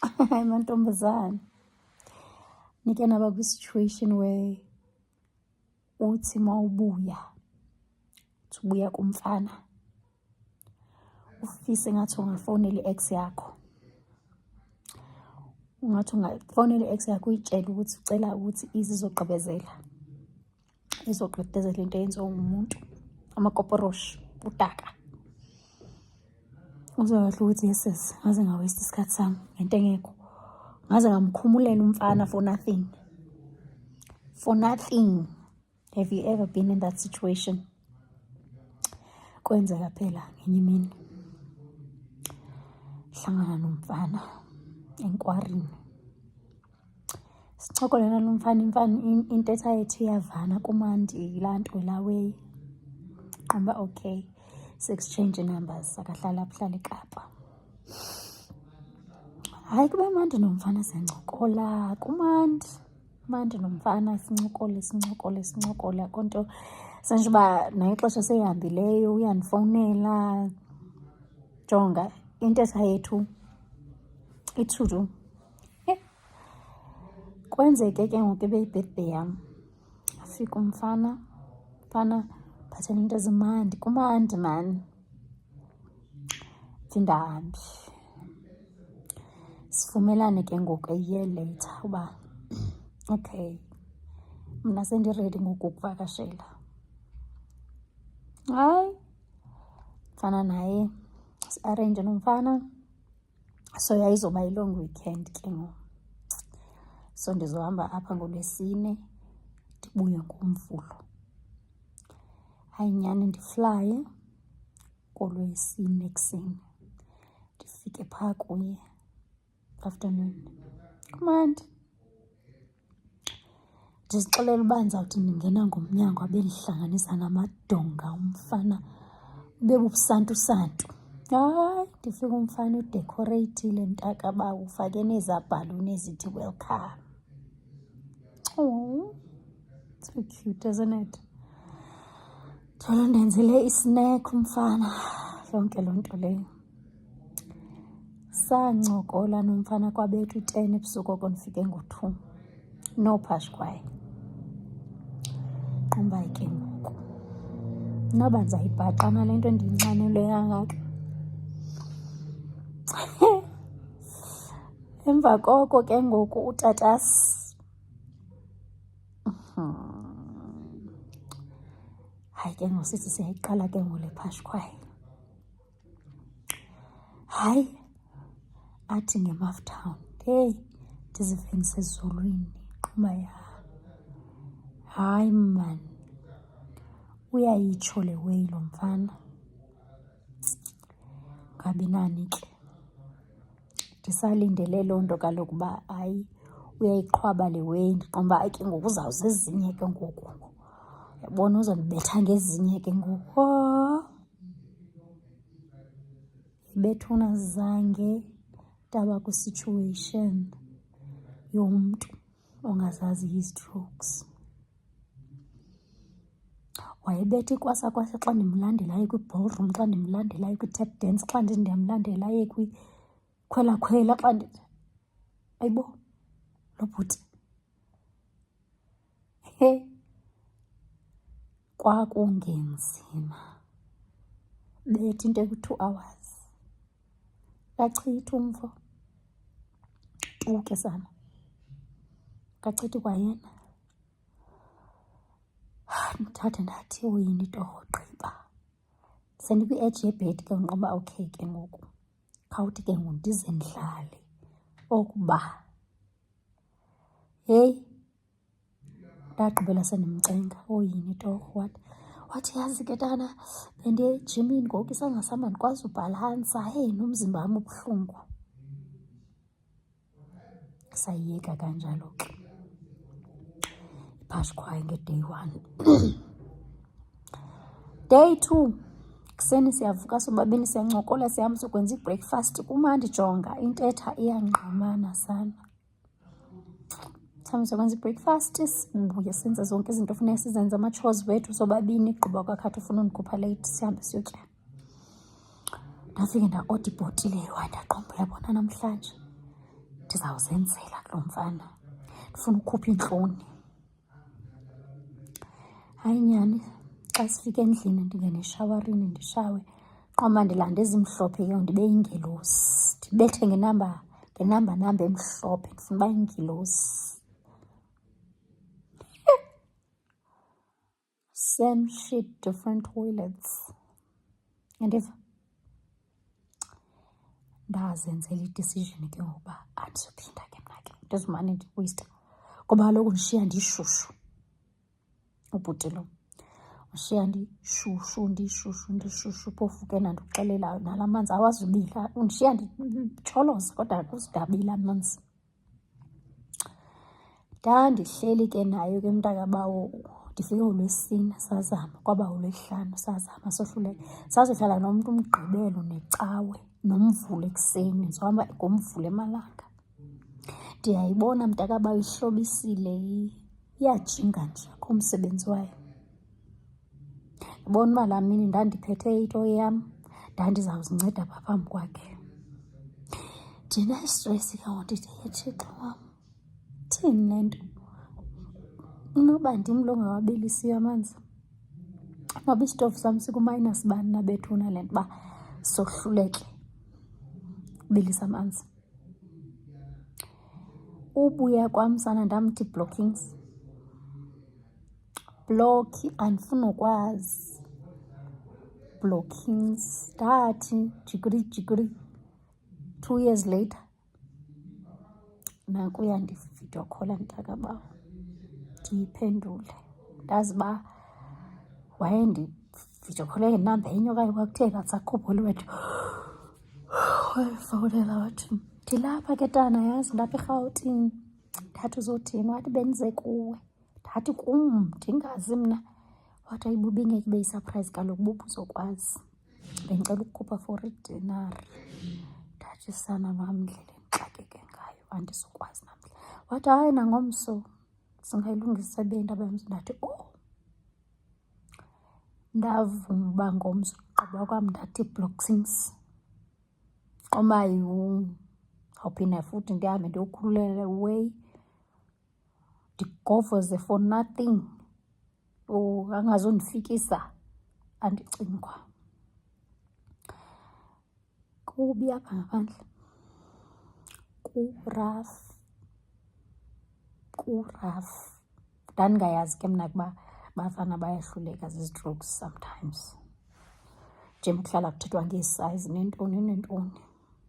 Hayi mantombazane, nike naba kwi-situation where uthi mawubuya ubuya kumfana ufise ngathi ungafonela i-ex yakho, ungathi ungafonela i-ex yakho uyitshela ukuthi ucela ukuthi izogqibezela into eyenziwa umuntu, amakoporoshi, utaka. Uzwakahle ukuthi yeses, ngaze ngawaste isikhathi sami ngento engekho, ngaze ngamkhumulela umfana for nothing. Have you ever been in that situation? Kwenzeka phela ngenye imini hlangana nomfana enkwarini, sichokole nalo mfana into ethayethi iyavana kumandi laa nto lawe qamba okay, se-exchange numbers, akahlala ahlala eKapa. Hayi kube mandi nomfana siyancokola, kumandi nomfana sincokola konto senje uba naye ixesha seyihambileyo uyandifonela. Jonga intetha yethu ithudu. Kwenzeke ke ngoku ibe yi-birthday yam, afika umfana phathela into ezimandi, kumandi man. Ndahambi sivumelane ke ngoku a year later uba okay, mna sendiredi ngoku ukuvakashela. Hayi mfana naye si-arrange nomfana, so yayizoba yi-long weekend ke ngoku. So ndizohamba apha ngoLwesine ndibuye ngoMvulo. Hayi nyani ndiflaye ngoLwesine ekuseni ndifike phaa kuye afternoon. Kumandi ndizixelela uba ndizawuthi ndingena ngomnyango abe ndihlanganisa namadonga, umfana ube bubusantu. Hayi ndifika umfana udecorate-ile mntaka ba ufake nezaa bhaluni ezithi welcome. Oh, so cute, isn't it? Tholo ndenzele isnack umfana, yonke loo nto leyo. Sancokola nomfana kwabethu 10 ebusuku oko ndifike ngo-2. No Phashkhwayi. Qumbayi ke ngoku. Noba ndizayibhaqa nale nto ndiyinxanele kangaka. Emva koko ke ngoku utatasi. Hayi ke ngoku sithi siyayiqala ke ngoku le Phashkhwayi. Hayi athi ngeMouffetown, hey ndizive ndisezulwini qhuba ya. Hayi man, uyayitsho le way lo mfana. Ngabi nani ke ndisalindele loo nto kaloku uba hayi uyayiqhwaba le way, ndiqonda uba ke ngoku uzawuze ezinye ke ngoku. Uyabona uzondibetha ngezinye ke ngoku. Bethuna zange ndaba kwi-situation yomntu ongazazi i-strokes. Wayebetha ikwasa xa ndimlandelayo kwi-ballroom, xa ndimlandelayo kwi-tap dance, xa ndiyamlandelayo khwela xa ayibo lo bhuti. Kwakungenzima. Betha into ekwi-2 hours. Kachitha umfo. Tu ke sana. Kachithi kwayena. Ndithathe ndathi uyini torho gqiba. Sendikwi-edge yebhedi ke ngoba okay ke ngoku. Khawuthi ke ngoku ndize ndidlale. Okuba. Hey. Ndagqibela sendimcenga uyini torho wathi yazi ke tana bendiye ejimini ngoku isandla sam andikwazi ubhalansa. Hey nomzimba wam ubuhlungu. Sayiyeka kanjalo ke. Phashkhwayi nge-day 1. Day 2 kuseni siyavuka sobabini siyancokola sihamba sokwenza i-breakfast. Kumandi jonga intetha iyangqamana sana. Sihamba sokwenza i-breakfast sibuye senze zonke izinto funeka sizenze, ama-chores wethu sobabini. Gqiba kwakhathi ufuna undikhupha late sihambe siyotya. Ndafike nda-order ibhotile ndaqombola bona namhlanje. ndizawuzenzela kulo mfana, ndifuna ukhupha iintloni. Hayi nyani, xa sifika endlini ndingene eshawarini ndishawe, qoma ndilanda ezimhlophe ke ndibe yingelosi, ndibethe ngenamba emhlophe, ndifuna uba yingelosi. Same shit, different toilets. Andiva? Ndazenzela idecision ke ngokuba andizuphinda ke mna ke ndizimane ndiweyista, ngoba kaloku ndishiya ndishushu. Ubhuti lo ushiya ndishushu, phofu ke nandikuxelela nala manzi awazubila, undishiya nditsholoza kodwa akuzudabila amanzi. Ndandihleli ke nayo ke mntakabawo, ndifike uLwesine sazama, kwaba uLwesihlanu sazama sohluleka. Sazohlala nomntu uMgqibelo neCawe noMvulo ekuseni, ndizohamba ngoMvulo emalanga. Ndiyayibona mntakabawo ihlobisile, iyajinga nje, akho msebenzi wayo. Ndibona uba laa mini ndandiphethe into yam, ndandizawuzinceda apha phambi kwakhe. Ndinesitresi ke ngoku, ndithi Thixo wam, thini le nto? Inoba ndim lo ngawabilisiyo amanzi? Inoba isitofu sam sikumayinasi bani nabethuna le nto uba sohluleke ubilisa amanzi? Ubuya kwam sana ndamthi blockings, bloki, andifuni ukwazi. Blockings, ndathi jikiri, 2 years later nakuya ndividiyo khola mntakabawo, ndiyiphendule. Ndazi uba wayendividiyo khole ngenamba enye okanye kwakutheni, asakhupha wethu. Wayefowunela wathi, ndilapha ke tana, yazi ndapha eRhawutini. Ndathi uzothini? Wathi bendize kuwe. Ndathi kum, ndingazi mna. Wathi ayibo ibingeke ibe yisurprise kaloku ubuzokwazi. Bendicela ukukhupha for idinari. Ndathi sana lwam ndlela endixakeke ngayo, andizukwazi namhla. Wathi hayi nangomso singayilungisa ibe indaba yomso. Ndathi ndavuma uba ngomso ugqiba kwam ndathi blockings. Qomayo, awuphinda futhi ndihambe ndiyokhululela away, ndigovoze for nothing. Angazundifikisa, andicingwa. Kubi apha ngaphandle, kurafu. Ndandingayazi ke mna ukuba abafana bayahluleka zizi-drugs sometimes. Njengoba kuhlala kuthethwa ngeesayizi neentoni neentoni.